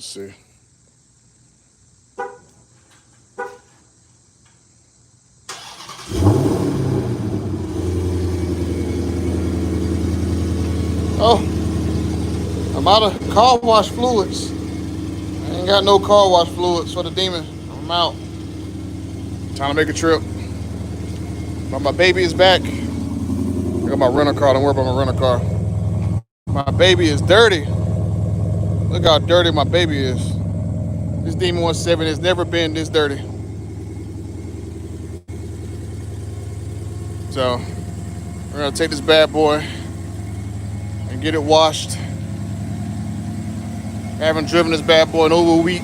Let's see. Oh, I'm out of car wash fluids. I ain't got no car wash fluids for the demon. I'm out. Time to make a trip. But my baby is back. I got my rental car. Don't worry about my rental car. My baby is dirty. Look how dirty my baby is. This Demon 17 has never been this dirty. So we're gonna take this bad boy and get it washed. I haven't driven this bad boy in over a week.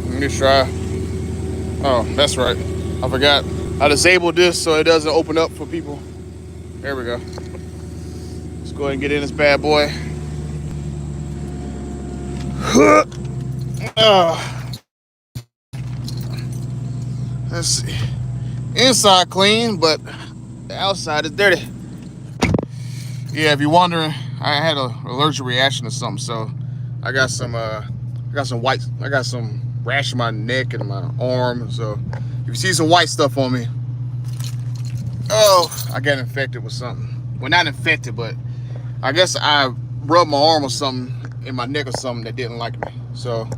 Let me try. Oh, that's right. I forgot. I disabled this so it doesn't open up for people. There we go. Let's go ahead and get in this bad boy. Let's see. Inside clean, but the outside is dirty. Yeah, if you're wondering, I had an allergic reaction to something, so I got some rash in my neck and my arm. So if you see some white stuff on me, oh, I got infected with something. Well, not infected, but I guess I rubbed my arm or something in my neck or something that didn't like me. So,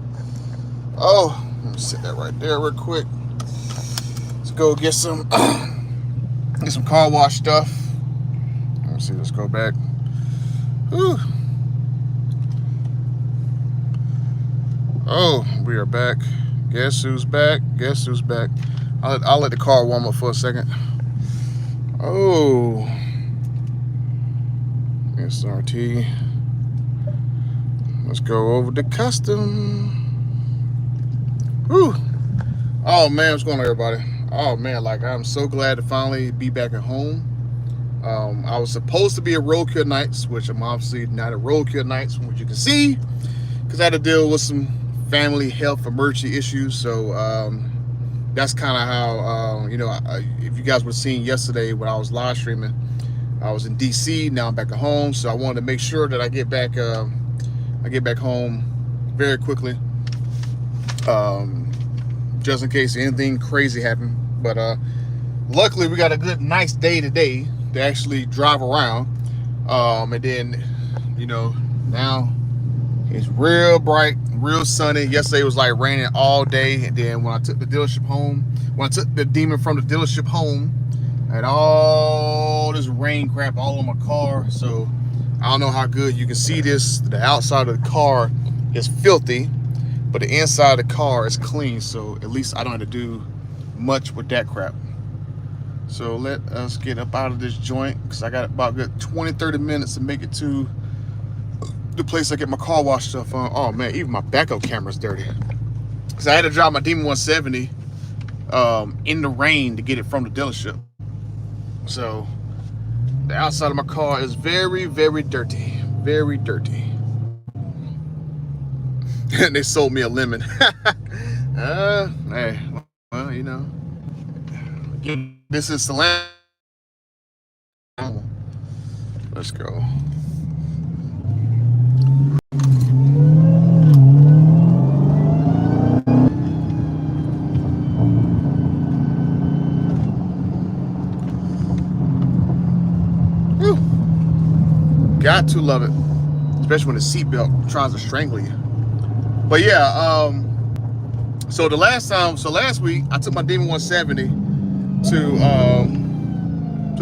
oh, let me set that right there real quick. Let's go get some car wash stuff. Let's see, let's go back. Whew. Oh, we are back. Guess who's back? Guess who's back? I'll let the car warm up for a second. Oh, SRT. Let's go over to custom. Whew. Oh man, what's going on, everybody? Oh man, like I'm so glad to finally be back at home. I was supposed to be at Roadkill Nights, which I'm obviously not at Roadkill Nights, from what you can see, because I had to deal with some family health emergency issues. So that's kind of how, if you guys were seeing yesterday when I was live streaming, I was in DC. Now I'm back at home, so I wanted to make sure that I get back home very quickly, just in case anything crazy happened. But luckily, we got a good, nice day today to actually drive around. And then, now it's real bright, real sunny. Yesterday it was like raining all day. And then when I took the Demon from the dealership home, I had all this rain crap all on my car. So I don't know how good you can see this. The outside of the car is filthy, but the inside of the car is clean. So at least I don't have to do much with that crap. So let us get up out of this joint, because I got about good 20-30 minutes to make it to the place I get my car wash stuff on. Oh man, even my backup camera's dirty, because I had to drive my Demon 170 in the rain to get it from the dealership. So the outside of my car is very, very dirty. Very dirty. And they sold me a lemon. Hey, well, this is the land. Let's go. Whew. Got to love it, especially when the seatbelt tries to strangle you. But yeah, so last week I took my Demon 170 to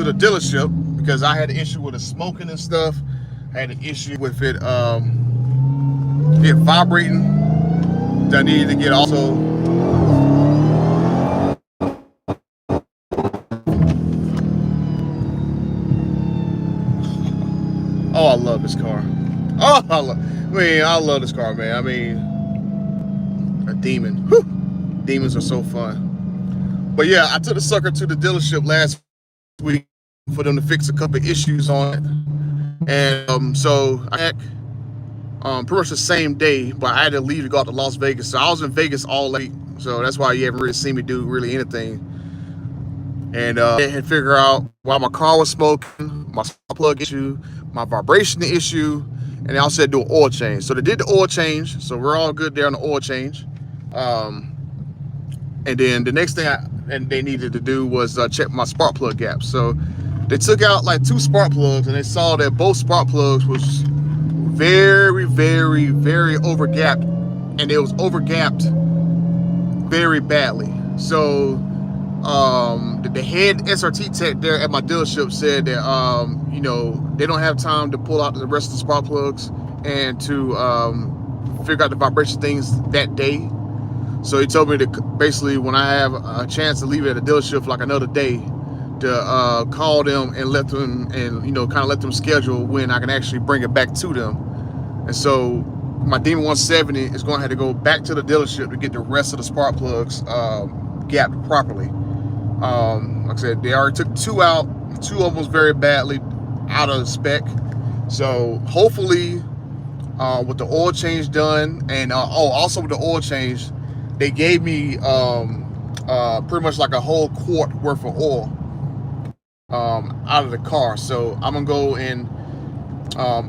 the dealership because I had an issue with the smoking and stuff. I had an issue with it vibrating. That I needed to get also. Oh, I love this car. Oh, I love this car, man. I mean, a Demon. Whew. Demons are so fun. But yeah, I took the sucker to the dealership last week for them to fix a couple of issues on it. And so I had pretty much the same day, but I had to leave to go out to Las Vegas. So I was in Vegas all late. So that's why you haven't really seen me do really anything. and had figure out why my car was smoking, my spark plug issue, my vibration issue, and they also said do an oil change. So they did the oil change, so we're all good there on the oil change. And then the next thing they needed to do was check my spark plug gaps. So they took out like 2 spark plugs, and they saw that both spark plugs was very, very, very over gapped, and it was over gapped very badly. So the head SRT tech there at my dealership said that you know, they don't have time to pull out the rest of the spark plugs and to figure out the vibration things that day. So he told me to basically, when I have a chance to leave it at a dealership for like another day, to call them and let them, and you know, kind of let them schedule when I can actually bring it back to them. And so my Demon 170 is going to have to go back to the dealership to get the rest of the spark plugs gapped properly. Like I said, they already took 2 out. 2 of them was very badly out of spec. So hopefully with the oil change done, and also with the oil change, they gave me pretty much like a whole quart worth of oil out of the car. So I'm gonna go and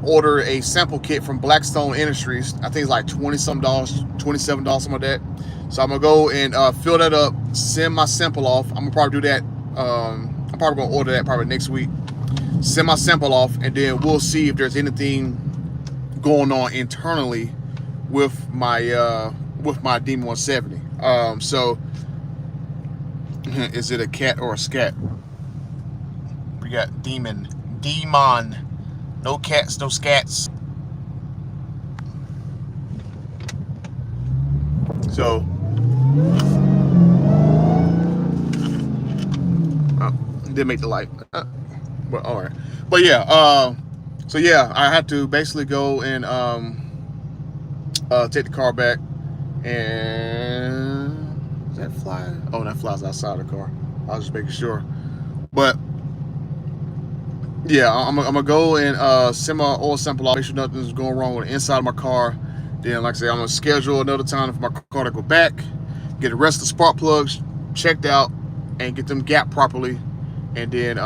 order a sample kit from Blackstone Industries. I think it's like $20-some, $27, something like that. So I'm gonna go and fill that up, send my sample off. I'm gonna probably do that. I'm probably gonna order that probably next week. Send my sample off, and then we'll see if there's anything going on internally with my Demon 170. So is it a cat or a scat? We got Demon, no cats, no scats. So did make the light, but all right. But yeah, so yeah, I had to basically go and take the car back. And is that fly? Oh, that flies outside the car. I was just making sure. But yeah, I'm gonna go and send my oil sample off, make sure nothing's going wrong with the inside of my car. Then, like I say, I'm gonna schedule another time for my car to go back, get the rest of the spark plugs checked out, and get them gapped properly. And then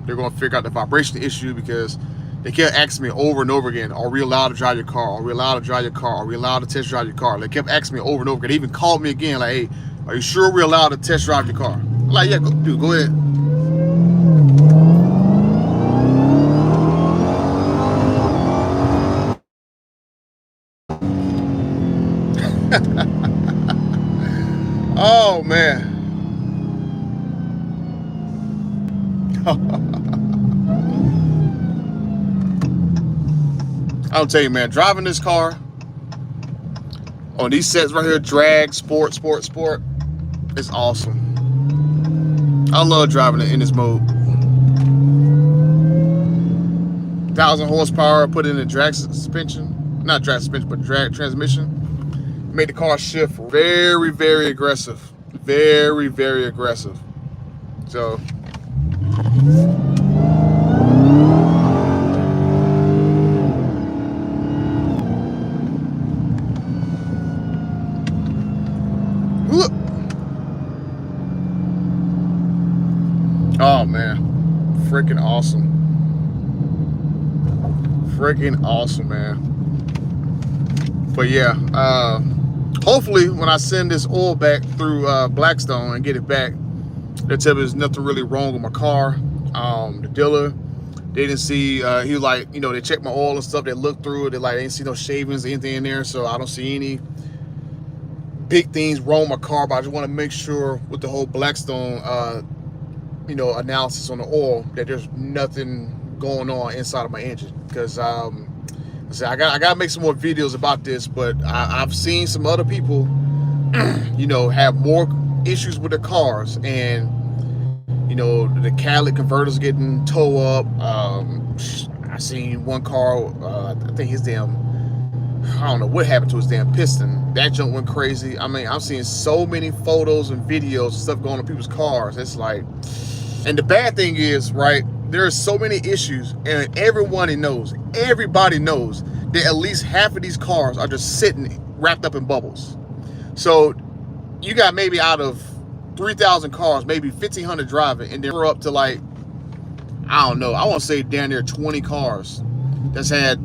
they're gonna figure out the vibration issue, because they kept asking me over and over again, are we allowed to drive your car? Are we allowed to drive your car? Are we allowed to test drive your car? They kept asking me over and over again. They even called me again, like, hey, are you sure we're allowed to test drive your car? I'm like, yeah, dude, go ahead. Oh, man. I'll tell you, man, driving this car on these sets right here, drag, sport, it's awesome. I love driving it in this mode. 1,000 horsepower, put in a drag suspension, not drag suspension, but drag transmission. Made the car shift very, very aggressive. Very, very aggressive. So oh man, freaking awesome. Freaking awesome, man. But yeah, hopefully when I send this oil back through Blackstone and get it back, they'll tell me there's nothing really wrong with my car. The dealer, they didn't see, he was like, you know, they checked my oil and stuff, they looked through it, they like, they didn't see no shavings or anything in there, so I don't see any big things wrong with my car. But I just want to make sure with the whole Blackstone you know, analysis on the oil, that there's nothing going on inside of my engine. Because I gotta make some more videos about this, but I've seen some other people you know, have more issues with their cars, and you know, the catalytic converters getting toe up. I seen one car, I think his damn, I don't know what happened to his damn piston. That junk went crazy. I mean, I'm seeing so many photos and videos and stuff going on people's cars. It's like, and the bad thing is, right, there's so many issues, and everybody knows that at least half of these cars are just sitting wrapped up in bubbles. So you got maybe out of 3,000 cars, maybe 1,500 driving, and then we're up to like, I don't know, I want to say down there 20 cars that's had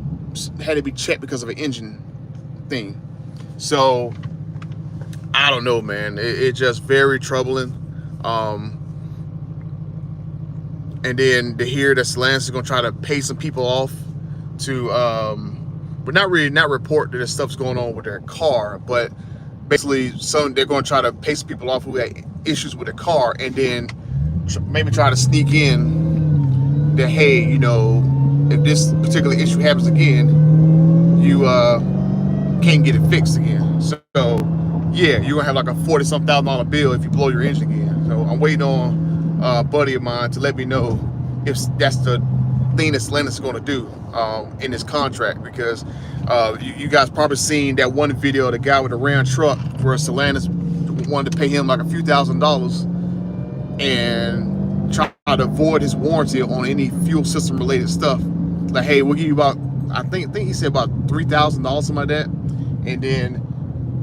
to be checked because of an engine thing. So I don't know, man. It's just very troubling. And then to hear that Stellantis is gonna try to pay some people off to, but not report that this stuff's going on with their car, but basically they're gonna try to pay some people off who had issues with the car, and then maybe try to sneak in that, hey, you know, if this particular issue happens again, you can't get it fixed again. So yeah, you're gonna have like a $40-some thousand bill if you blow your engine again. So I'm waiting on a buddy of mine to let me know if that's the thing that Stellantis is going to do in this contract, because you guys probably seen that one video of the guy with the Ram truck where Stellantis wanted to pay him like a few $1,000s and try to avoid his warranty on any fuel system related stuff. Like, hey, we'll give you about, I think he said about $3,000, something like that. And then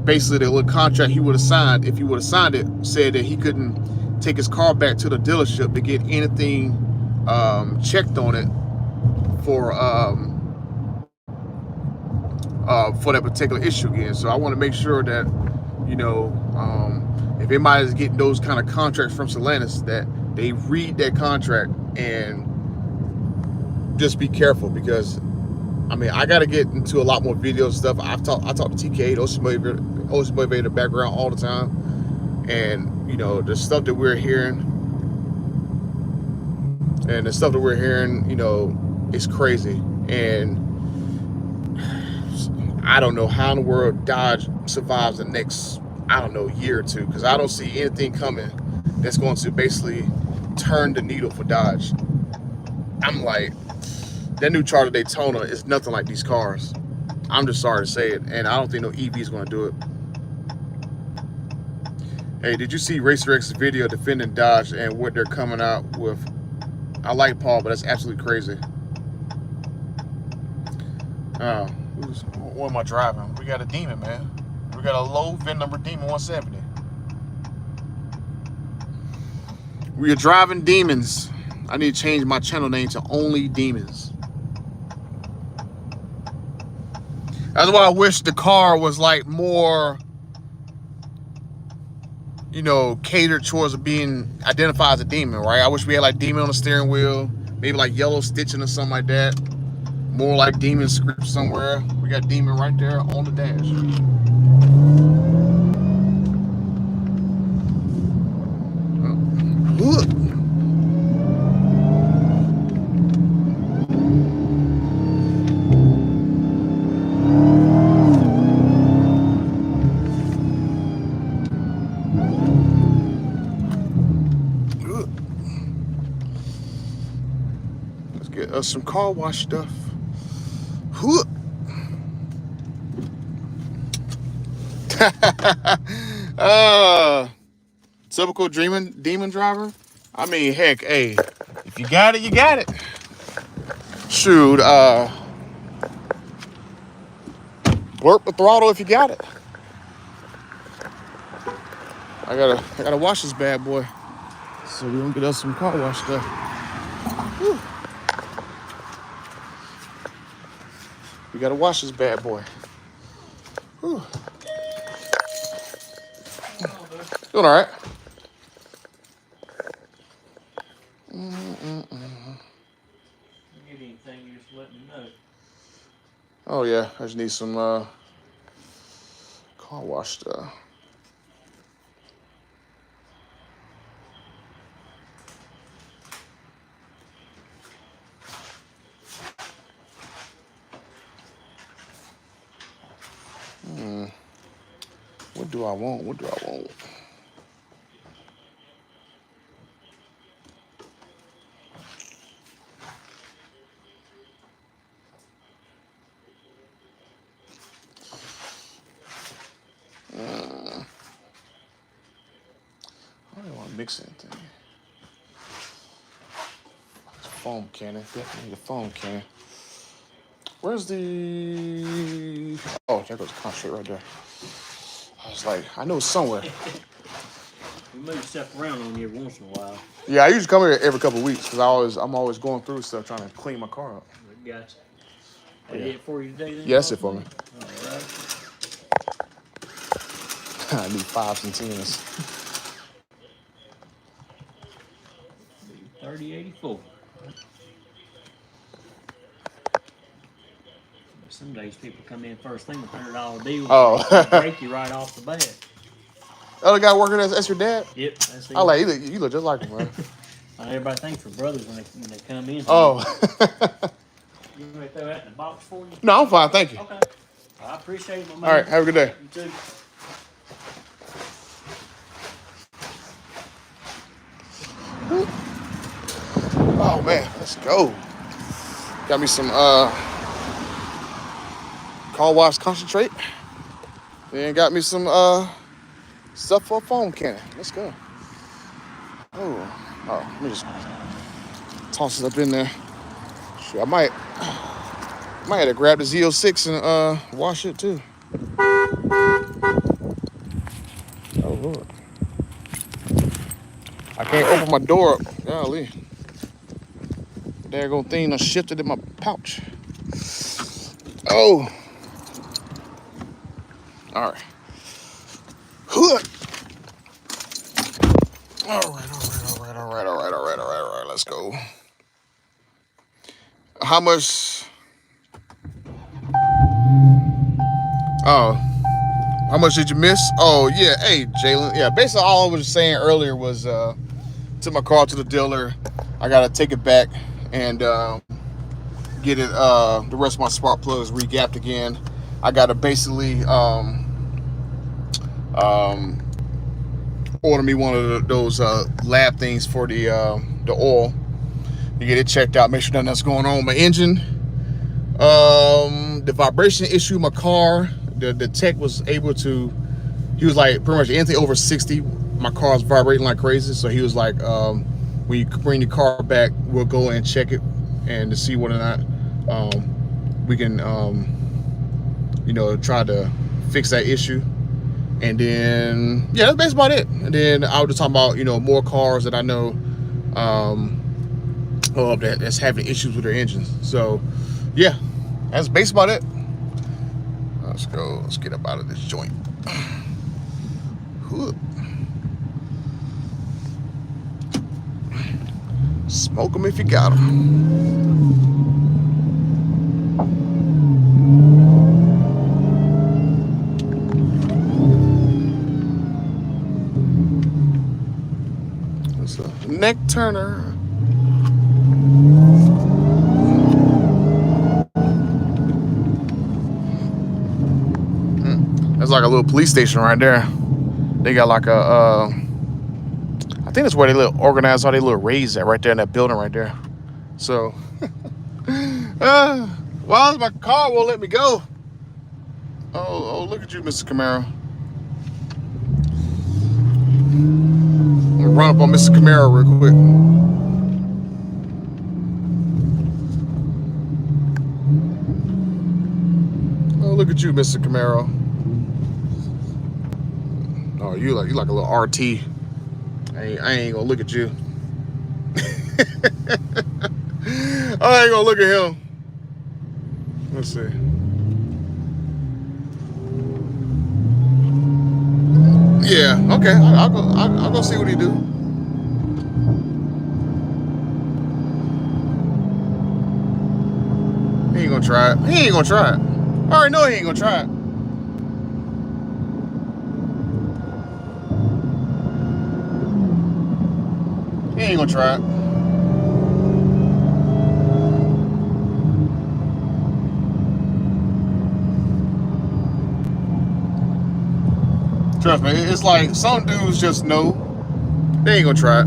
basically the little contract he would have signed, if he would have signed it, said that he couldn't take his car back to the dealership to get anything checked on it for that particular issue again. So I want to make sure that, you know, if anybody's getting those kind of contracts from Stellantis, that they read that contract and just be careful, because I mean, I got to get into a lot more videos and stuff. I talk to TK, Ocean Motivator background all the time, and you know, the stuff that we're hearing, you know, is crazy. And I don't know how in the world Dodge survives the next, I don't know, year or two, because I don't see anything coming that's going to basically turn the needle for Dodge. I'm like, that new Charger Daytona is nothing like these cars. I'm just sorry to say it, and I don't think no EV is going to do it. Hey, did you see Racer X's video defending Dodge and what they're coming out with? I like Paul, but that's absolutely crazy. What am I driving? We got a Demon, man. We got a low VIN number Demon 170. We are driving Demons. I need to change my channel name to Only Demons. That's why I wish the car was like more, you know, catered towards being identified as a Demon, right? I wish we had like Demon on the steering wheel, maybe like yellow stitching or something like that. More like Demon script somewhere. We got Demon right there on the dash. Look. Let's get us some car wash stuff. Typical demon driver. I mean, heck, hey, if you got it, you got it. Shoot, work the throttle if you got it. I gotta wash this bad boy, so we gonna get us some car wash stuff. Whew. We gotta wash this bad boy. Whew. Doing all right. Get anything, you just let me know. Oh yeah, I just need some car wash stuff. What do I want? What do I want? I don't want to mix anything. Foam cannon. Definitely need a foam cannon. Where's the... Oh, there goes the concentrate right there. I was like, I know it's somewhere. We move stuff around on you every once in a while. Yeah, I usually come here every couple of weeks because I'm always going through stuff trying to clean my car up. Gotcha. That it for you today then? Yeah, that's it for me. All right. I need 5s and 10s. 3084. Some days people come in first thing with $100 deals. Oh. Break you right off the bat. Other guy working that's your dad? Yep, that's it. I like you look just like him, man. Everybody thinks we're brothers when they come in. Oh. You want me to throw that in the box for you? No, I'm fine, thank you. Okay. I appreciate it, my man. All right, have a good day. You too. Oh man, let's go. Got me some car wash concentrate. Then got me some stuff for a foam cannon. Let's go. Oh, let me just toss it up in there. Shoot, I might have to grab the Z06 and wash it too. Oh Lord. I can't open my door up. Golly. Daggone thing done shifted in my pouch. Oh. All right. All right. Let's go. How much? Oh. How much did you miss? Oh, yeah. Hey, Jalen. Yeah, basically all I was saying earlier was took my car to the dealer. I got to take it back and get it the rest of my spark plugs regapped again. I got to basically order me one of those lab things for the oil. You get it checked out, make sure nothing else going on with my engine. The vibration issue in my car, the tech was able to, he was like, pretty much anything over 60, my car's vibrating like crazy. So he was like, when you bring your car back, we'll go and check it and to see whether or not we can, try to fix that issue. And then, yeah, that's basically about it. And then I was just talking about, more cars that I know that's having issues with their engines. So, yeah, that's basically about it. Let's go. Let's get up out of this joint. Smoke them if you got them. That's a neck turner. That's like a little police station right there. They got like a, I think that's where they organize all their little raids at right there in that building right there. So, why my car won't let me go? Oh, look at you, Mr. Camaro. I'm gonna run up on Mr. Camaro real quick. Oh, look at you, Mr. Camaro. Oh, you like a little RT. I ain't gonna look at you. I ain't gonna look at him. Let's see. Yeah, okay. I'll go see what he do. He ain't gonna try it. He ain't gonna try it. I already know he ain't gonna try it. He ain't gonna try it. Trust me, it's like some dudes just know they ain't gonna try it.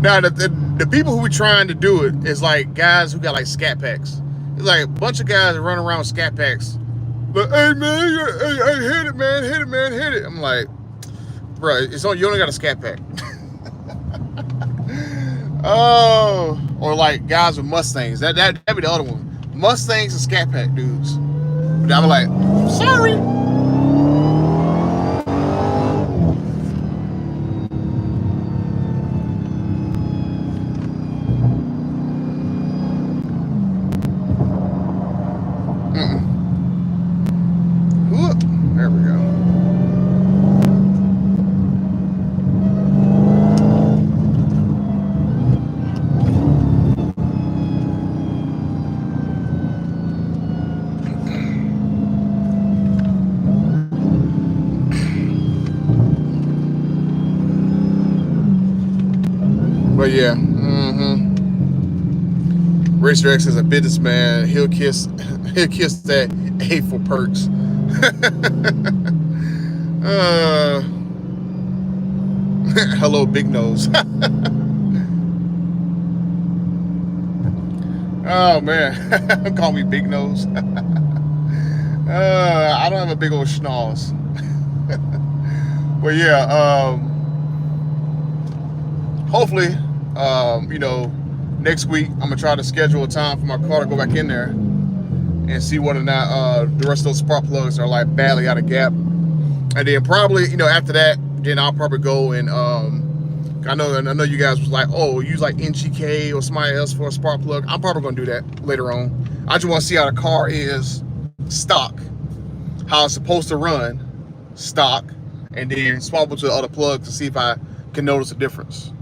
Now the people who be trying to do it is like guys who got like scat packs. It's like a bunch of guys that run around with scat packs. But hey man, hey, hit it man, hit it. I'm like, bro, you only got a scat pack. Oh, or like guys with Mustangs. That'd be the other one. Mustangs and scat pack dudes. But I'm like, sorry. But yeah, Racer X is a businessman. He'll kiss that A for perks. Hello, big nose. Oh man, call me big nose. I don't have a big old schnoz. But yeah, hopefully, you know, next week I'm gonna try to schedule a time for my car to go back in there and see whether or not the rest of those spark plugs are like badly out of gap. And then probably, you know, after that, then I'll probably go and I know you guys was like, oh, use like NGK or somebody else for a spark plug. I'm probably gonna do that later on. I just want to see how the car is stock, how it's supposed to run stock, and then swap it to the other plug to see if I can notice a difference.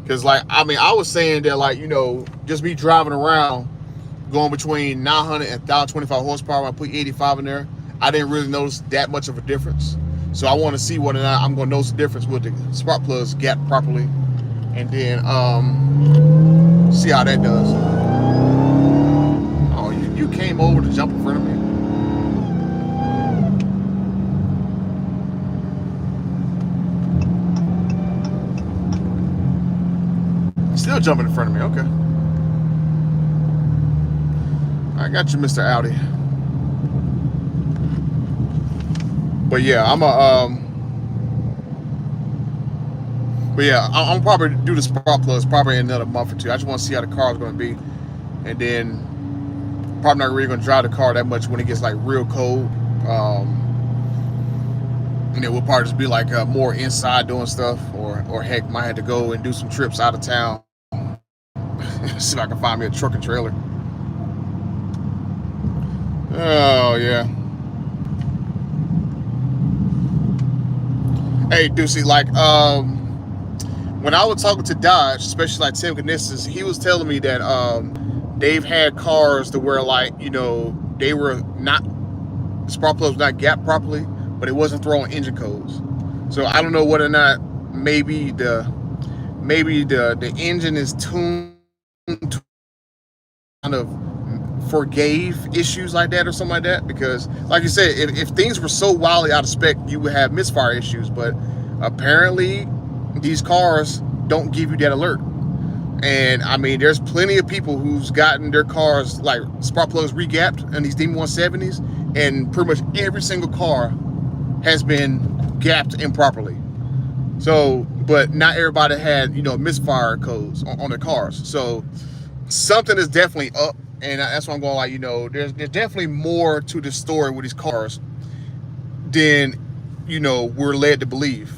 Because like, I mean, I was saying that, like, you know, just me driving around going between 900 and 1025 horsepower, when I put 85 in there, I didn't really notice that much of a difference. So I want to see whether or not I'm going to notice the difference with the spark plugs gap properly, and then see how that does. Oh, you came over to jump in front of me? Still jumping in front of me, okay. I got you, Mr. Audi. But yeah, I'm probably do the spark plugs probably in another month or two. I just want to see how the car is going to be, and then probably not really going to drive the car that much when it gets like real cold. And then we'll probably just be like more inside doing stuff, or heck, might have to go and do some trips out of town. See if I can find me a truck and trailer. Oh yeah. Hey, Deucey, like when I was talking to Dodge, especially like Tim Knisses, he was telling me that they've had cars to where, like, you know, they were not, the spark plugs not gapped properly, but it wasn't throwing engine codes. So I don't know whether or not maybe the engine is tuned to kind of forgave issues like that or something like that, because like you said, if things were so wildly out of spec, you would have misfire issues, but apparently these cars don't give you that alert. And I mean, there's plenty of people who's gotten their cars like spark plugs regapped in these D170s, and pretty much every single car has been gapped improperly. So, but not everybody had, you know, misfire codes on their cars. So something is definitely up, and that's why I'm going, like, you know, there's definitely more to the story with these cars than, you know, we're led to believe.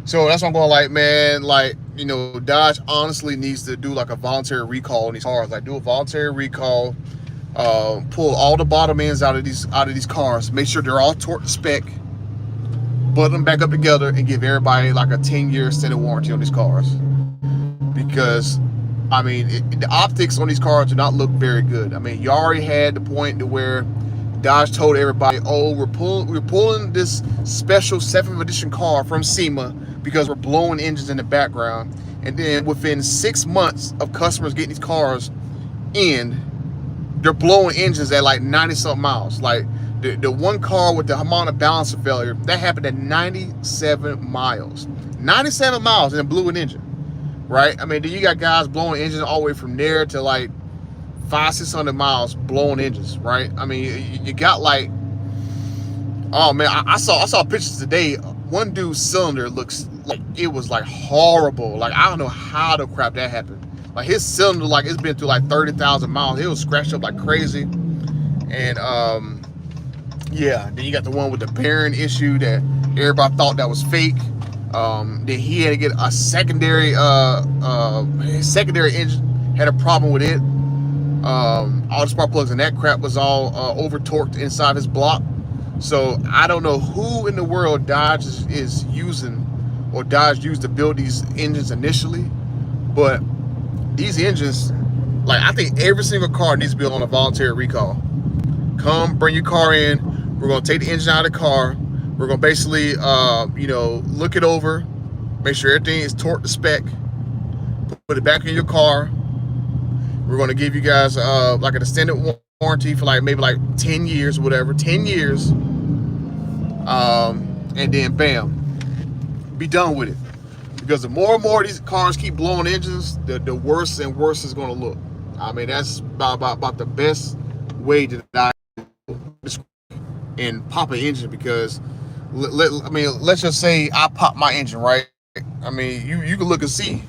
So that's why I'm going, like, man, like, you know, Dodge honestly needs to do like a voluntary recall on these cars. Like, do a voluntary recall, pull all the bottom ends out of these cars, make sure they're all torqued to spec, put them back up together, and give everybody like a 10-year extended warranty on these cars. Because I mean, the optics on these cars do not look very good. I mean, you already had the point to where Dodge told everybody, oh, we're pulling this special 7th edition car from SEMA because we're blowing engines in the background. And then within 6 months of customers getting these cars in, they're blowing engines at like 90-something miles. Like the one car with the harmonic balancer failure, that happened at 97 miles. 97 miles, and it blew an engine. Right? I mean, then you got guys blowing engines all the way from there to like 500-600 miles blowing engines, right? I mean, you got like, oh man, I saw pictures today. One dude's cylinder looks like it was like horrible. Like, I don't know how the crap that happened. Like, his cylinder, like, it's been through like 30,000 miles. It was scratched up like crazy. And yeah, then you got the one with the bearing issue that everybody thought that was fake. Then he had to get a secondary engine, had a problem with it. All the spark plugs and that crap was all over torqued inside his block. So I don't know who in the world Dodge is using, or Dodge used to build these engines initially, but these engines, like, I think every single car needs to be on a voluntary recall. Come, bring your car in. We're gonna take the engine out of the car. We're gonna basically, you know, look it over, make sure everything is torqued to spec, put it back in your car. We're going to give you guys like an extended warranty for like maybe like 10 years or whatever, 10 years. And then bam, be done with it. Because the more and more these cars keep blowing engines, the worse and worse it's going to look. I mean, that's about the best way that I and pop an engine because I mean, let's just say I pop my engine, right? I mean, you can look and see.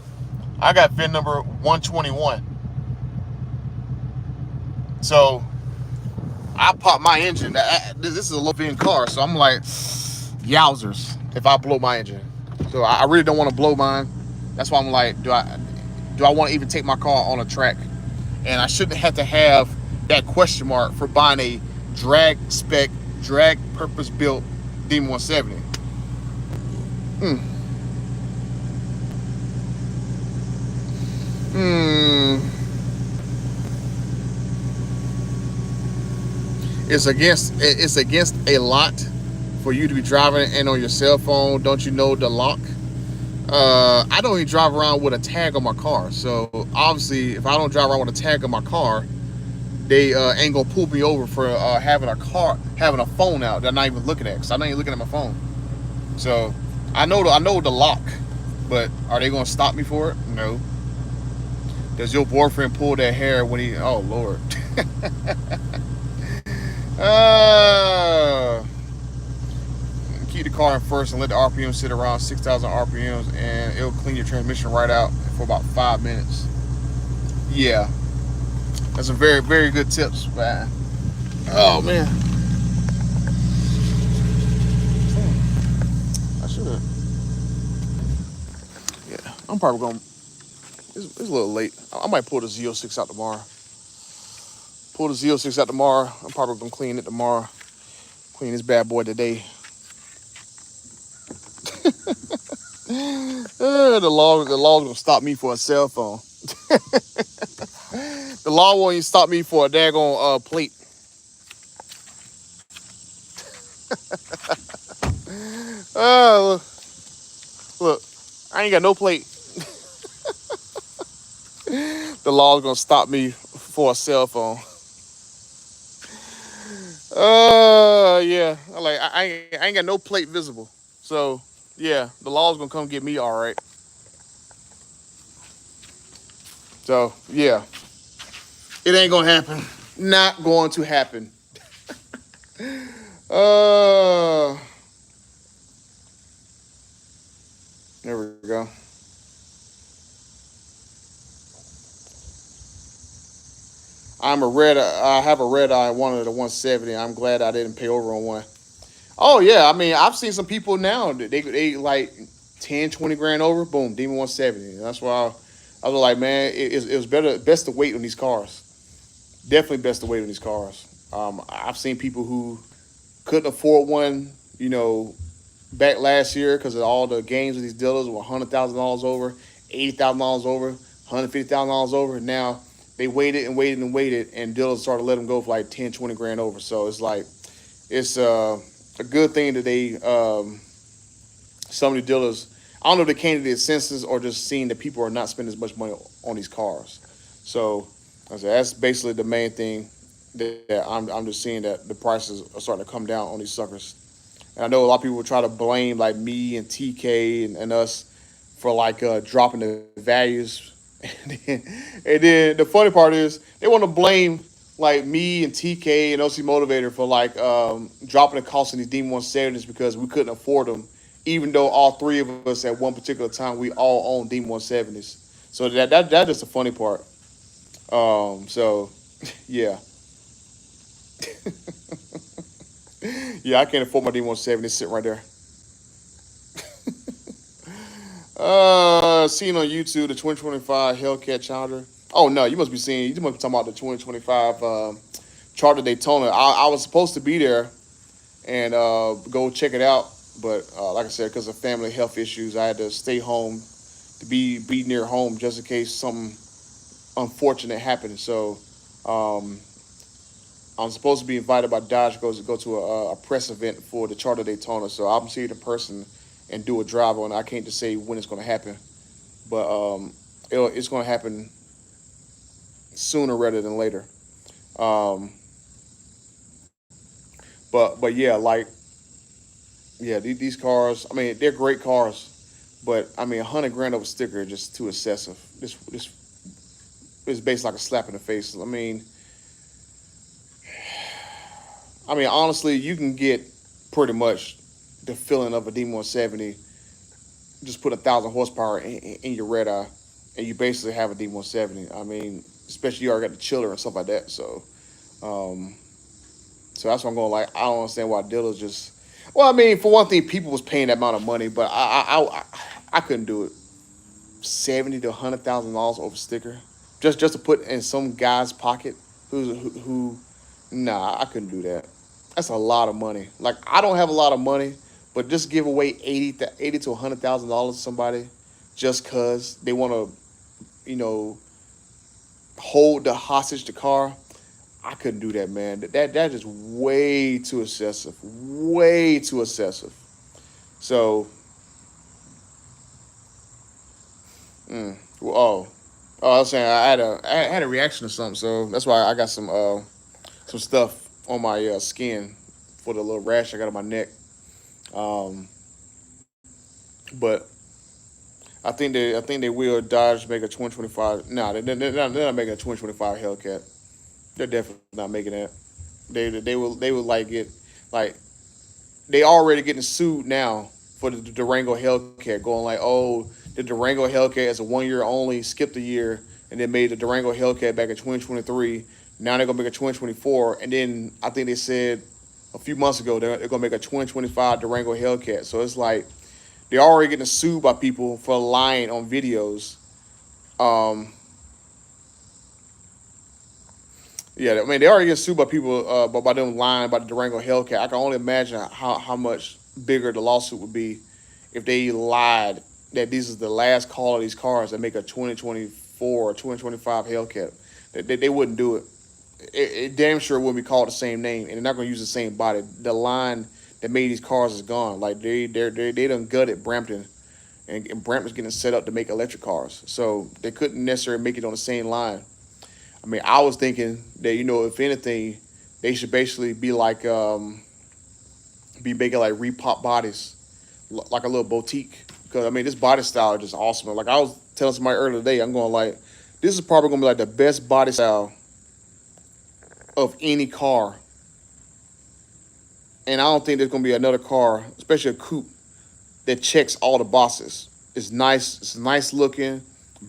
I got VIN number 121. So I pop my engine. This is a low VIN car, so I'm like, yowzers if I blow my engine. So I really don't want to blow mine. That's why I'm like, do I want to even take my car on a track? And I shouldn't have to have that question mark for buying a drag spec, drag purpose built Demon 170. Hmm. Hmm. It's against a lot for you to be driving and on your cell phone. Don't you know the lock? I don't even drive around with a tag on my car. So obviously, if I don't drive around with a tag on my car, they ain't gonna pull me over for having a phone out that I'm not even looking at. Cause I'm not even looking at my phone. So I know the lock, but are they gonna stop me for it? No. Does your boyfriend pull that hair when he? Oh Lord. Keep the car in first and let the RPM sit around 6,000 RPMs, and it'll clean your transmission right out for about 5 minutes. Yeah, that's some very, very good tips, man. Oh man, I should have. Yeah, I'm probably gonna. It's a little late. I might pull the Z06 out tomorrow. Pull the Z06 out tomorrow. I'm probably gonna clean it tomorrow. Clean this bad boy today. The law's gonna stop me for a cell phone. The law won't even stop me for a daggone plate. Look, look, I ain't got no plate. The law's gonna stop me for a cell phone. Yeah, I ain't got no plate visible. So yeah, the law's gonna come get me, all right. So yeah, it ain't gonna happen. Not going to happen. Uh, there we go. I have a red eye one of the 170. I'm glad I didn't pay over on one. Oh yeah, I mean I've seen some people now that they like 10, 20 grand over. Boom, Demon 170. That's why I was like, man, it was best to wait on these cars. Definitely best to wait on these cars. I've seen people who couldn't afford one, you know, back last year because of all the games with these dealers were $100,000 over, $80,000 over, $150,000 over. Now they waited and waited and waited, and dealers started to let them go for like 10, 20 grand over. So it's like it's a good thing that they some of the dealers. I don't know if they came to their senses or just seeing that people are not spending as much money on these cars. So I said that's basically the main thing that I'm just seeing that the prices are starting to come down on these suckers. And I know a lot of people try to blame like me and TK and us for like dropping the values. And then the funny part is they want to blame like me and TK and OC Motivator for like dropping the cost of these Demon 170s because we couldn't afford them, even though all three of us at one particular time we all own Demon 170s. So that is the funny part. So yeah. Yeah, I can't afford my D170 sitting right there. Seen on YouTube the 2025 Hellcat Challenger. Oh no, you must be talking about the 2025 Charter Daytona. I was supposed to be there and go check it out, but like I said, because of family health issues, I had to stay home to be near home just in case something unfortunate happened. So um, I'm supposed to be invited by Dodge to go to a press event for the Charter Daytona. So I'm seeing in person and do a drive on. I can't just say when it's going to happen, but it's going to happen sooner rather than later. Um, but yeah, like yeah, these cars. I mean, they're great cars, but I mean, 100 grand of a sticker is just too excessive. This is based like a slap in the face. I mean, honestly, you can get pretty much the feeling of a D170. Just put 1,000 horsepower in your red eye, and you basically have a D170. I mean, especially you already got the chiller and stuff like that. Um, so that's what I'm going. Like, I don't understand why dealers just. Well, I mean, for one thing, people was paying that amount of money, but I couldn't do it. $70,000 to $100,000 over sticker, just to put in some guy's pocket who nah, I couldn't do that. That's a lot of money. Like, I don't have a lot of money, but just give away 80 to $100,000 to somebody just cause they want to, hold the hostage the car. I couldn't do that, man. That is way too excessive. Way too excessive. So, well, I was saying I had a reaction to something, so that's why I got some stuff on my skin for the little rash I got on my neck. Um, but I think they will Dodge make a 2025. No, they're not making a 2025 Hellcat. They're definitely not making that. They will like get like they already getting sued now for the Durango Hellcat, going like, oh, the Durango Hellcat is a 1 year only, skipped a year, and then made the Durango Hellcat back in 2023. Now they're gonna make a 2024, and then I think they said a few months ago they're gonna make a 2025 Durango Hellcat. So it's like they're already getting sued by people for lying on videos. Um, yeah, I mean they already get sued by people by them lying about the Durango Hellcat. I can only imagine how much bigger the lawsuit would be if they lied that this is the last call of these cars that make a 2024 or 2025 Hellcat. They wouldn't do it. It damn sure wouldn't be called the same name, and they're not going to use the same body. The line that made these cars is gone. Like they done gutted Brampton, and Brampton's getting set up to make electric cars, so they couldn't necessarily make it on the same line. I mean, I was thinking that if anything, they should basically be making like repop bodies, like a little boutique. Because I mean, this body style is just awesome. Like I was telling somebody earlier today, I'm going like, this is probably gonna be like the best body style of any car, and I don't think there's gonna be another car, especially a coupe, that checks all the boxes. It's nice. It's nice looking,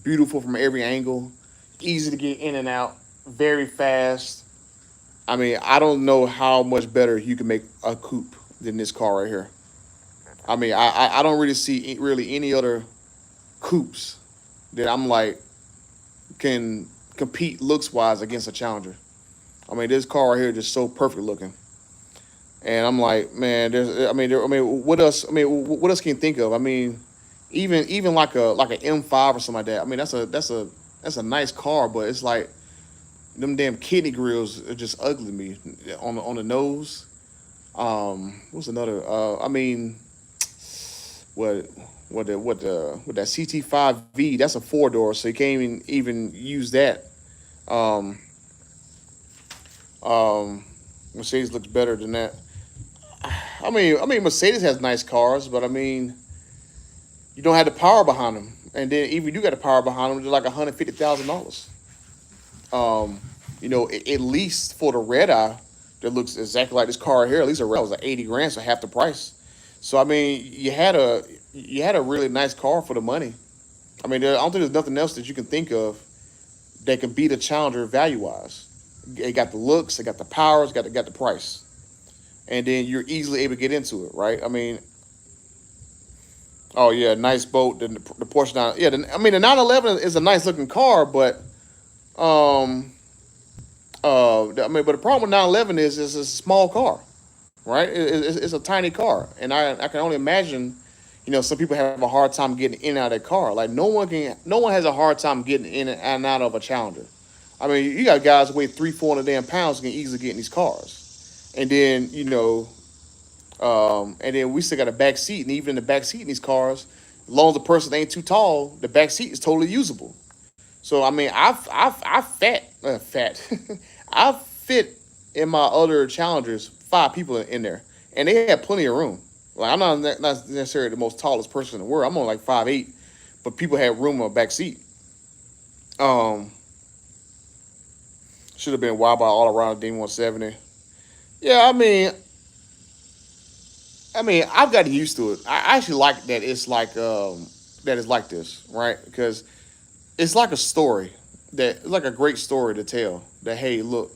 beautiful from every angle, easy to get in and out, very fast. I mean, I don't know how much better you can make a coupe than this car right here. I mean, I don't really see really any other coupes that I'm like can compete looks wise against a Challenger. I mean, this car right here is just so perfect looking, and I'm like, man, what else? I mean, what else can you think of? I mean, even like a M5 or something like that. I mean, that's a nice car, but it's like them damn kidney grills are just ugly to me on the nose. What's another? I mean, what what that CT5V? That's a 4 door, so you can't even use that. Um, um, Mercedes looks better than that. I mean, Mercedes has nice cars, but I mean, you don't have the power behind them, and then even you got the power behind them, they're like $150,000. Um, at least for the red eye, that looks exactly like this car here. At least a red eye was like 80 grand, so half the price. So I mean, you had a really nice car for the money. I mean, I don't think there's nothing else that you can think of that can beat a Challenger value wise. It got the looks, it got the power, got the price, and then you're easily able to get into it, right? I mean, oh yeah, nice boat. The Porsche 9, yeah. I mean, the 911 is a nice looking car, but um, I mean, but the problem with 911 is it's a small car, right? It's a tiny car, and I can only imagine, some people have a hard time getting in and out of that car. Like no one has a hard time getting in and out of a Challenger. I mean, you got guys who weigh 300, 400 damn pounds who can easily get in these cars, and then and then we still got a back seat, and even in the back seat in these cars, as long as the person ain't too tall, the back seat is totally usable. So I mean, fat. I've fit in my other challengers 5 people in there, and they had plenty of room. Like I'm not necessarily the most tallest person in the world. I'm only like 5'8", but people had room on the back seat. Um, should have been wide body all around D 170. Yeah, I mean, I've gotten used to it. I actually like that that it's like this, right? Because it's like a story it's like a great story to tell. That hey, look,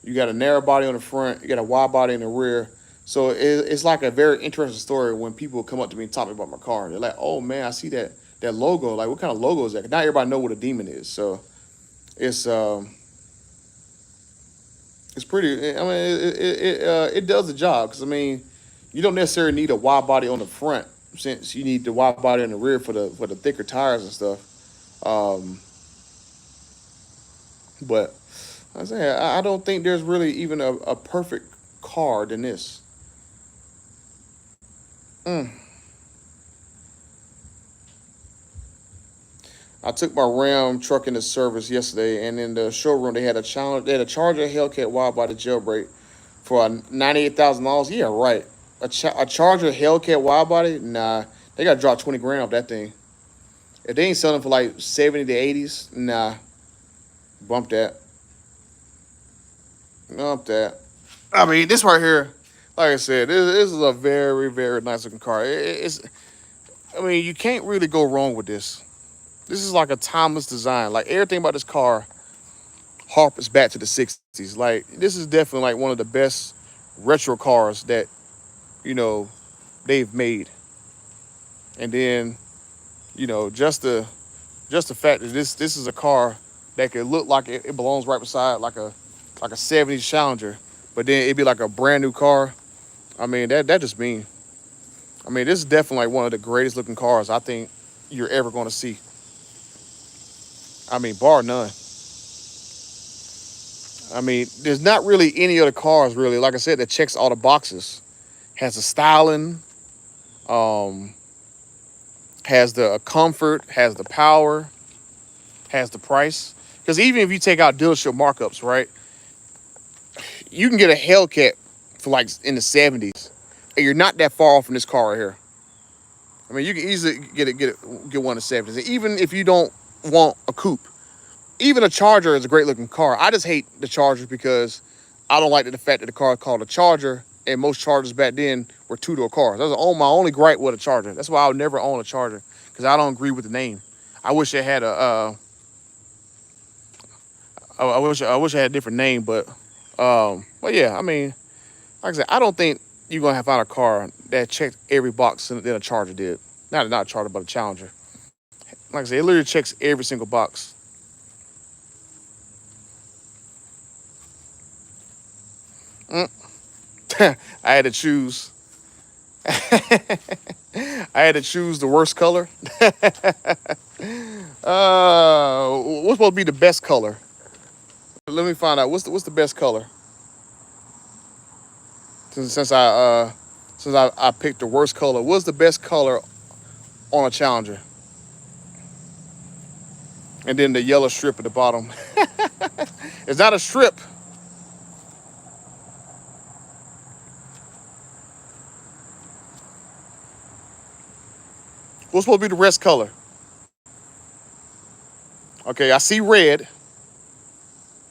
you got a narrow body on the front, you got a wide body in the rear. So it's like a very interesting story when people come up to me and talk about my car. They're like, "Oh man, I see that logo. Like, what kind of logo is that?" Not everybody know what a demon is, so it's um it's pretty. I mean, it does the job because I mean, you don't necessarily need a wide body on the front since you need the wide body in the rear for the thicker tires and stuff. But I say I don't think there's really even a perfect car than this. Mm. I took my Ram truck into service yesterday, and in the showroom they had a challenge. They had a Charger Hellcat wide body jailbreak for $98,000. Yeah, right. A Charger Hellcat wide body? Nah, they got to drop 20 grand off that thing. If they ain't selling for like 70 to 80s, nah, bump that. Bump that. I mean, this right here, like I said, this is a very, very nice looking car. It's, I mean, you can't really go wrong with this. This is like a timeless design. Like everything about this car harpers back to the '60s. Like this is definitely like one of the best retro cars that you know they've made. And then just the fact that this is a car that could look like it belongs right beside like a '70s Challenger, but then it'd be like a brand new car. I mean that just mean. I mean this is definitely like one of the greatest looking cars I think you're ever going to see. I mean bar none. I mean there's not really any other cars really like I said that checks all the boxes. Has the styling, um, has the comfort, has the power, has the price. Because even if you take out dealership markups, right, you can get a Hellcat for like in the '70s, and you're not that far off from this car right here. I mean, you can easily get one in the '70s. And even if you don't want a coupe, even a Charger is a great looking car. I just hate the Charger because I don't like the fact that the car is called a Charger, and most Chargers back then were two-door cars. That's my only gripe with a Charger. That's why I would never own a Charger because I don't agree with the name. I wish it had a I wish I had a different name, but yeah, I mean, like I said, I don't think you're gonna have found a car that checked every box that a Charger did. Not a Charger, but a Challenger. Like I said, it literally checks every single box. Mm. I had to choose. I had to choose the worst color. What's supposed to be the best color? Let me find out. What's the best color? Since I picked the worst color, what's the best color on a Challenger? And then the yellow strip at the bottom. It's not a strip. What's supposed to be the rest color? Okay, I see red.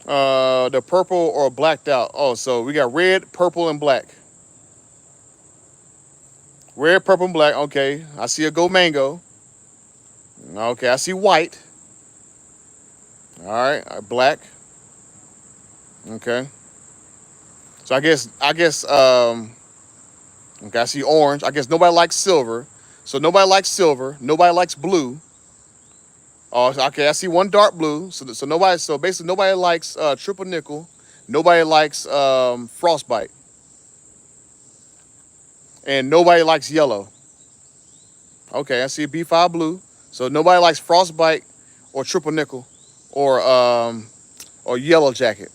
The purple or blacked out. Oh, so we got red, purple, and black. Red, purple, and black. Okay, I see a go mango. Okay, I see white. All right, black. Okay, so I guess okay, I see orange. I guess nobody likes silver. So nobody likes silver. Nobody likes blue. Oh, okay, I see one dark blue. So basically nobody likes triple nickel. Nobody likes frostbite, and nobody likes yellow. Okay, I see a B5 blue. So nobody likes frostbite or triple nickel or yellow jacket.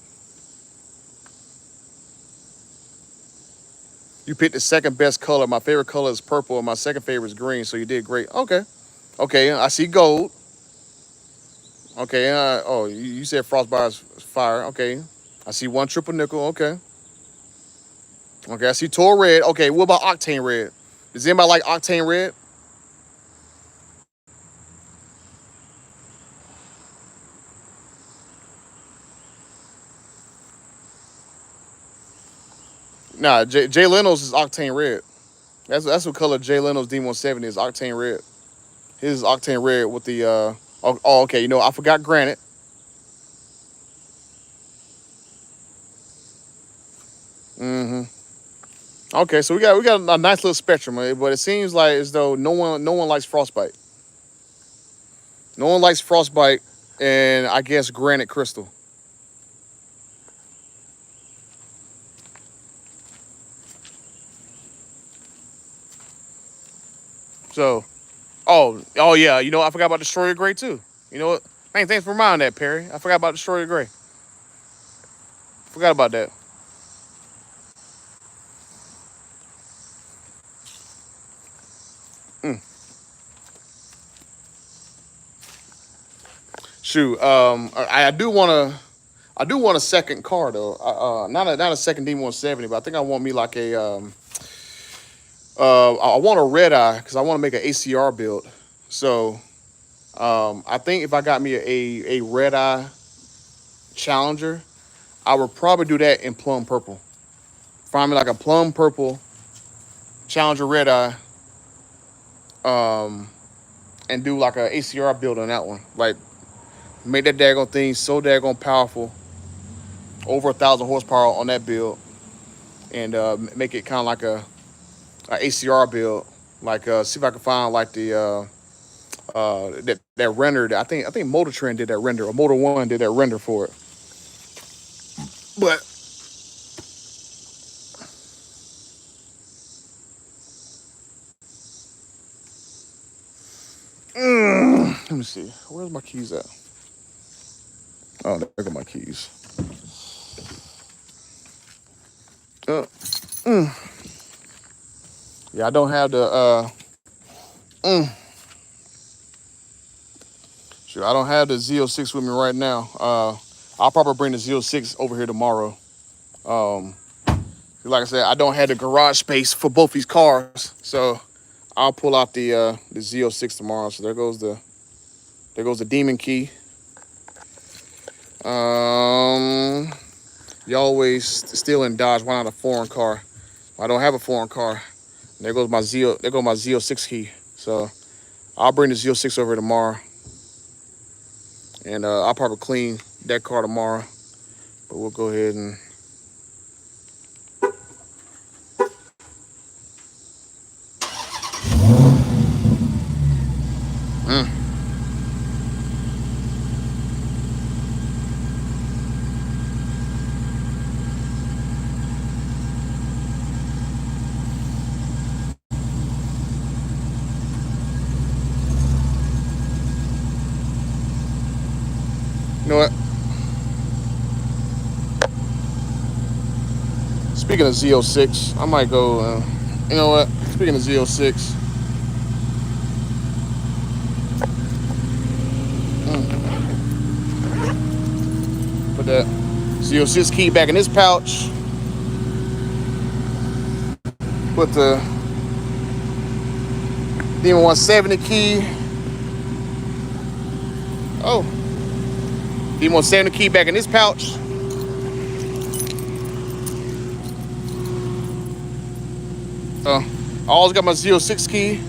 You picked the second best color. My favorite color is purple, and my second favorite is green. So you did great. Okay, okay. I see gold. Okay. Oh, you said frostbite is fire. Okay. I see one triple nickel. Okay. Okay. I see Tor red. Okay. What about octane red? Does anybody like octane red? Nah. Jay Leno's is octane red. That's what color Jay Leno's D170 is. Octane red. His is octane red with the. Okay. You know I forgot granite. Mm-hmm. Okay, so we got a nice little spectrum, but it seems like as though no one likes frostbite. No one likes frostbite, and I guess granite crystal. So, oh yeah, you know I forgot about destroyer gray too. You know what? Thanks for reminding that, Perry. I forgot about destroyer gray. Forgot about that. Mm. Shoot, I do want a second car though. Not a second D170, but I think I want me like a I want a red eye because I want to make an ACR build. So I think if I got me a red eye Challenger, I would probably do that in plum purple. Find me like a plum purple Challenger red eye, um, and do like a ACR build on that one. Like make that daggone thing so daggone powerful, over 1,000 horsepower on that build, and make it kind of like a ACR build. Like see if I can find like the that render. I think Motor Trend did that render, or Motor One did that render for it. But let me see, where's my keys at? Oh, there go my keys. Uh, yeah, I don't have the mm, sure, I don't have the Z06 with me right now. I'll probably bring the Z06 over here tomorrow. Um, like I said, I don't have the garage space for both these cars, so I'll pull out the Z06 tomorrow. So there goes the demon key. Um, you always still in Dodge. Why not a foreign car? I don't have a foreign car. There goes my Z06 key. So I'll bring the Z06 over tomorrow, and I'll probably clean that car tomorrow. But we'll go ahead and. Mm. You know what? Speaking of Z06, I might go. You know what? Speaking of Z06, put that Z06 key back in this pouch. Put the Demon 170 key. Oh, Demon 170 key back in this pouch. I always got my Z06 key.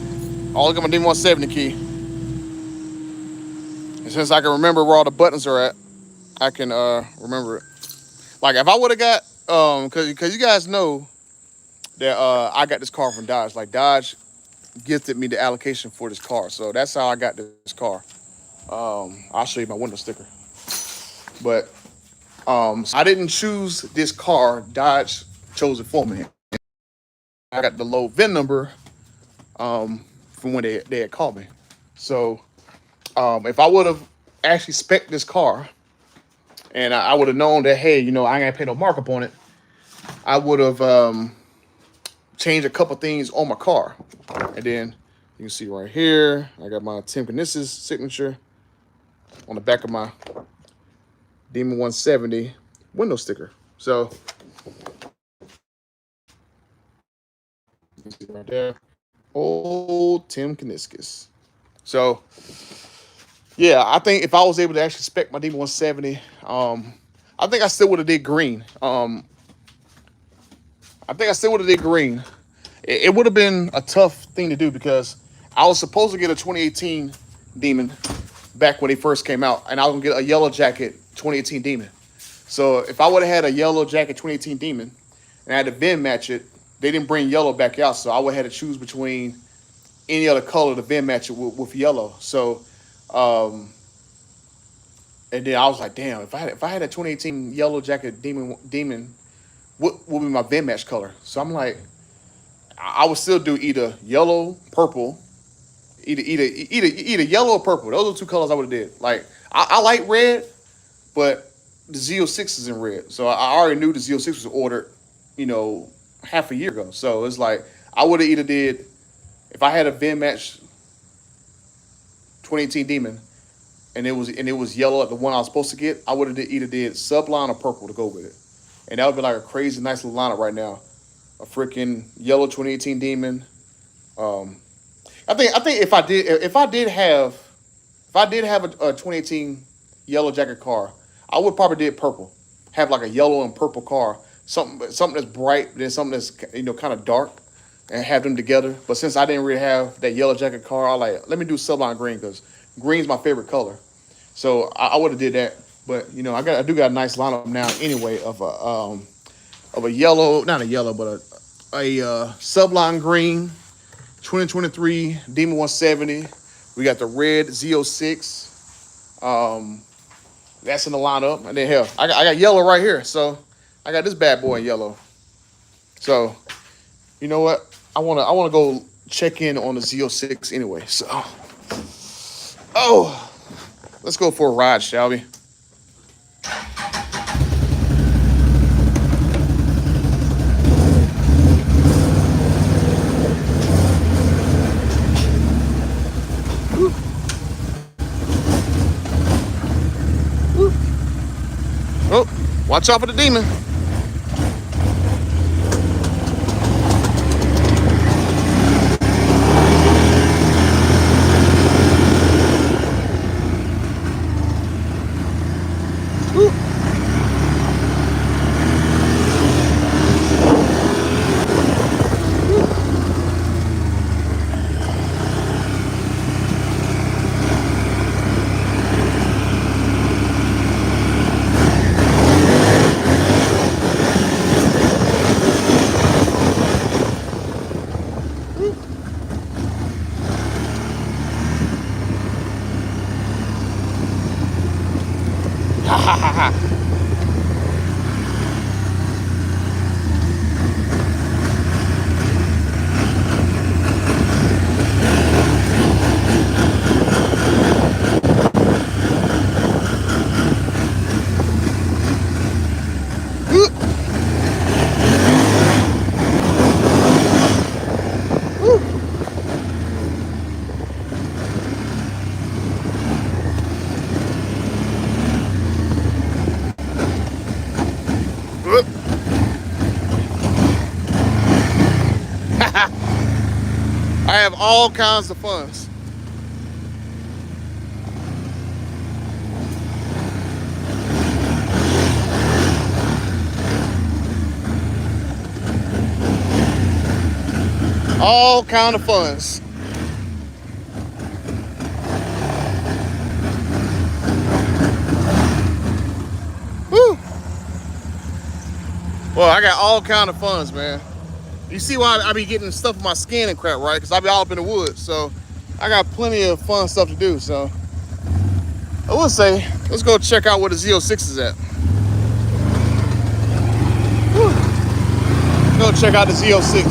I always got my Demon 170 key. And since I can remember where all the buttons are at, I can remember it. Like if I would have got because you guys know that I got this car from Dodge. Like Dodge gifted me the allocation for this car, so that's how I got this car. I'll show you my window sticker. But so I didn't choose this car. Dodge chose it for me. I got the low VIN number from when they had called me. So if I would have actually spec'd this car and I would have known that, hey, I ain't gonna pay no markup on it, I would have changed a couple things on my car. And then you can see right here, I got my Tim Knis's signature. on the back of my Demon 170 window sticker. So right there, old Tim Kaniskis. So yeah, I think if I was able to actually spec my Demon 170, I think I still would have did green. I think I still would have did green. It would have been a tough thing to do because I was supposed to get a 2018 Demon back when they first came out, and I was gonna get a yellow jacket 2018 Demon. So if I would have had a yellow jacket 2018 Demon and I had to VIN match it, they didn't bring yellow back out, so I would have had to choose between any other color to VIN match it with yellow. So, and then I was like, damn, if I had a 2018 yellow jacket Demon, what would be my VIN match color? So I'm like, I would still do either yellow, purple, either yellow or purple. Those are two colors I would have did. Like I like red, but the Z06 is in red, so I already knew the Z06 was ordered, you know, half a year ago. So it's like I would have either did if I had a VIN match 2018 Demon and it was yellow at the one I was supposed to get, I would have either did Sublime or purple to go with it, and that would be like a crazy nice little lineup right now. A freaking yellow 2018 Demon. Um, I think if I did have a 2018 yellow jacket car, I would probably did purple. Have like a yellow and purple car, something that's bright, then something that's kind of dark, and have them together. But since I didn't really have that yellow jacket car, I like let me do Sublime green because green's my favorite color. So I would have did that. But I do got a nice lineup now anyway of a yellow, not a yellow, but a Sublime green 2023 Demon 170. We got the red Z06. That's in the lineup. And then hell, I got yellow right here. So I got this bad boy in yellow. So you know what? I wanna go check in on the Z06 anyway. So oh, let's go for a ride, shall we? Oh, watch out for the demon. Ha ha ha ha. I have all kinds of funs. All kind of funs. Woo. Well, I got all kind of funs, man. You see why I be getting stuff in my skin and crap, right? Because I be all up in the woods. So I got plenty of fun stuff to do. So I would say, let's go check out where the Z06 is at. Woo. Go check out the Z06.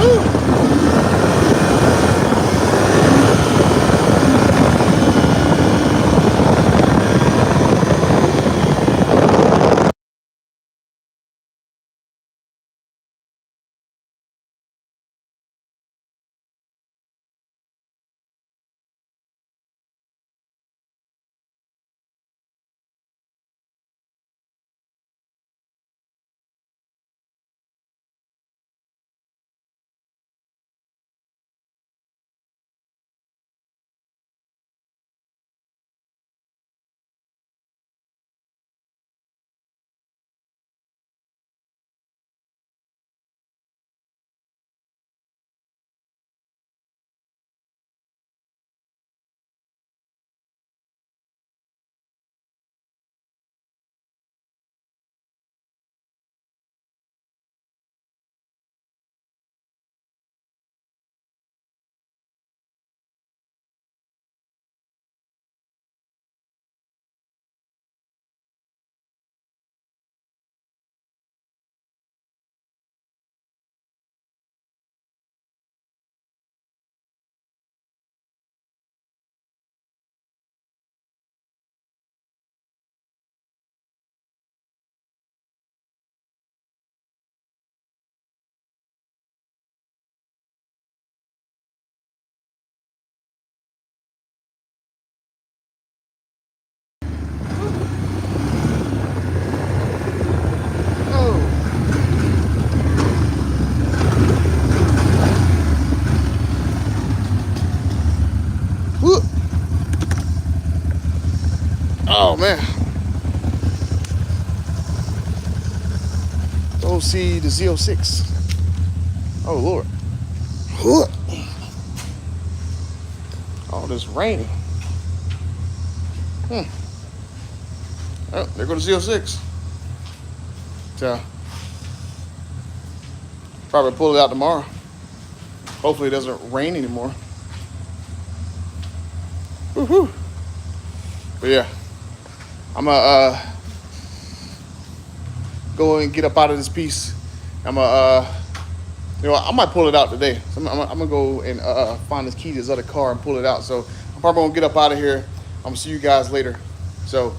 Woo. go see the Z06. Oh Lord. Oh, this raining. Oh, there goes the Z06. So probably pull it out tomorrow. Hopefully it doesn't rain anymore. Woohoo! But yeah, I'm gonna go and get up out of this piece. I'm gonna, I might pull it out today. So I'm gonna go and find this key to this other car and pull it out. So I'm probably gonna get up out of here. I'm gonna see you guys later. So